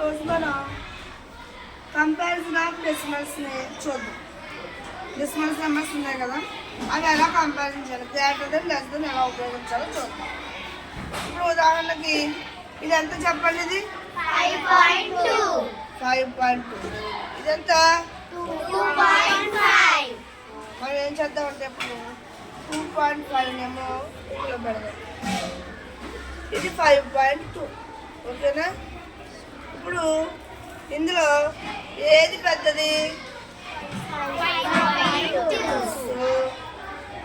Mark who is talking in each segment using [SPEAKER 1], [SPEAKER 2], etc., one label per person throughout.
[SPEAKER 1] ఈరోజు మనం comparison of డెసిమల్స్ని చూద్దాం. డెసిమల్స్ నెంబర్స్ ఉన్నాయి కదా, అవి ఎలా కంపారిజన్ చేయాలి, గ్రేటర్ దెన్ లెస్ దెన్ ఎలా ఉపయోగించాలో చూద్దాం. ఇప్పుడు ఉదాహరణకి ఇది ఎంత చెప్పండి, ఇది 5.2, ఇదెంత
[SPEAKER 2] 2.5.
[SPEAKER 1] మనం ఏం చేద్దామంటే ఇప్పుడు 2.5 ఏమో ఇక్కడ పెడదాం, ఇది 5.2. ఓకేనా? ఇప్పుడు ఇందులో ఏది పెద్దది?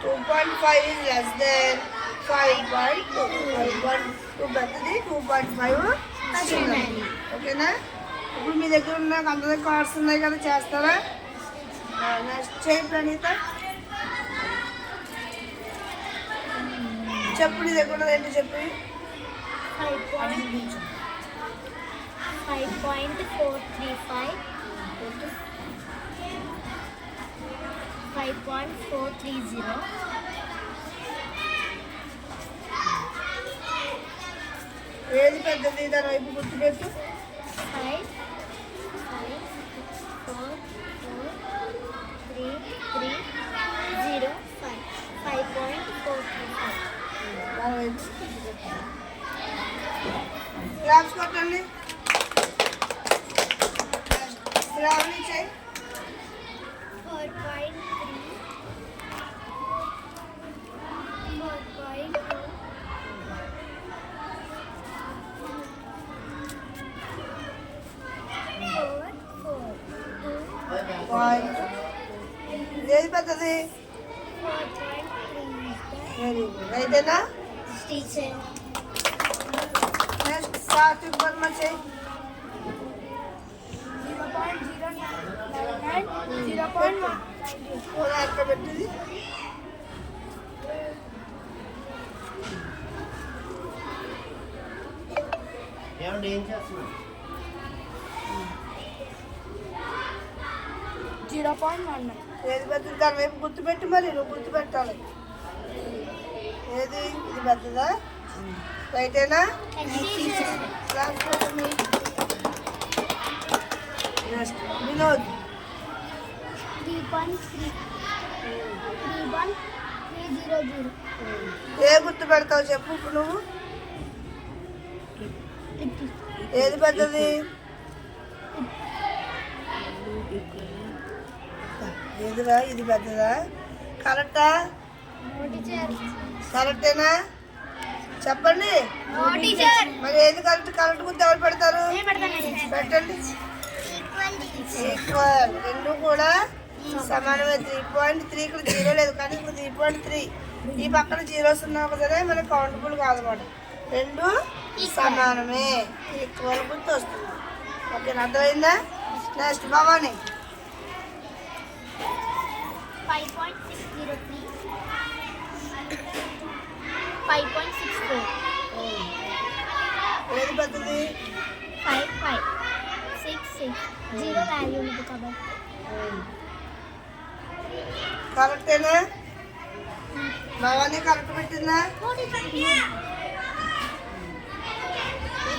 [SPEAKER 1] 2.5 is less than 5.2. 5.2 పెద్దది, 2.5 చిన్నది. ఓకేనా? ఇప్పుడు మీ దగ్గర ఉన్న అందరి కార్డ్స్ ఉన్నాయి కదా, చేస్తారా? నెక్స్ట్ చేయండి ప్రణీత, చెప్పు నీ దగ్గర ఉన్నది ఏంటి చెప్పి.
[SPEAKER 2] 5.435, 5.430,
[SPEAKER 1] ఏది పెద్దది దాని వైపు గుర్తుపెట్టు.
[SPEAKER 2] 5, 4, 3, 0, 5, 5.435.
[SPEAKER 1] దాని వైపు గుర్తుపెట్టు. క్లాప్స్ కొట్టండి. శ్రావణి చేయి.
[SPEAKER 2] 4.3, 4.2,
[SPEAKER 1] పాయింట్. ఏది పెద్దది?
[SPEAKER 2] 4.3.
[SPEAKER 1] వెరీ గుడ్, అయితేనా?
[SPEAKER 2] Teacher.
[SPEAKER 1] నెక్స్ట్ సాత్విక్ వర్మ చేయి.
[SPEAKER 2] 0.099, 0.1.
[SPEAKER 1] ఎక్కడ పెట్టింది?
[SPEAKER 3] ఏం చేస్తున్నావు?
[SPEAKER 2] 0.1.
[SPEAKER 1] ఏది పెద్దది దాని వైపు గుర్తుపెట్టు, మరి నువ్వు గుర్తుపెట్టాలి. ఏది? ఇది పెద్దదా? రైటేనా? నెక్స్ట్ వినోద్.
[SPEAKER 2] 3.3, 3.300.
[SPEAKER 1] ఏ గుర్తు పెడతావు చెప్పు ఇప్పుడు నువ్వు. ఏది పెద్దది? ఏదిరా? ఇది పెద్దదా? కరెక్టా? కరెక్టేనా? చెప్పండి. మరి ఏది కరెక్ట్? కరెక్ట్ గుర్తు ఎవరు పెడతారు? పెట్టండి. ఈక్వల్, రెండు కూడా సమానమే. 3.3 ఇక్కడ 0 లేదు, కానీ ఇక్కడ 3.3 ఈ పక్కన జీరోస్ ఉన్నావు కదా, మనకు కౌంటబుల్ కాదన్నమాట. రెండు సమానమే, ఈక్వల్ గుర్తు వస్తుంది. ఓకేనా? అర్థమైందా? నెక్స్ట్ భవాని.
[SPEAKER 2] 5.603, 5.64,
[SPEAKER 1] ఏది పెద్దది?
[SPEAKER 2] 5, 5, 6, 6. 0 వాల్యూ ఉంది కాబట్టి.
[SPEAKER 1] కరెక్టేనా? భవాని కరెక్ట్ పెట్టిందా?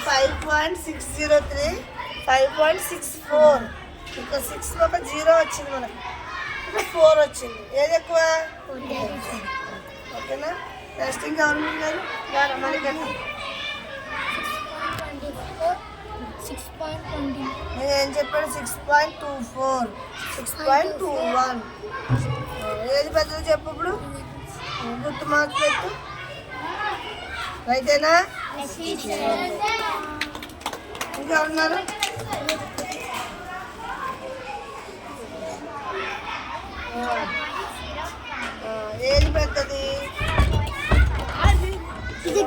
[SPEAKER 1] 5.603, 5.64. ఇక్కడ 6 ఒక 0 వచ్చింది, మనకి ఇక్కడ 4 వచ్చింది. ఏది ఎక్కువ? ఓకేనా? నెక్స్ట్ ఇంకా గవర్నమెంట్ గారు మనకండి
[SPEAKER 2] 6.20.
[SPEAKER 1] నేను ఏం చెప్పాను? 6.24, 6.21. ఏది పెద్దది చెప్పు ఇప్పుడు. గుర్తు మార్చి పెట్టు. రైటేనా? ఇంకా ఉన్నారు? ఏది పెద్దది?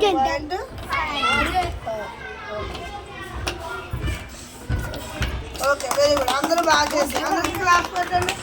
[SPEAKER 1] పాయింట్. Okay, very good. అందరూ బాగా చేశారు. అందరికీ క్లాస్ పెట్టండి.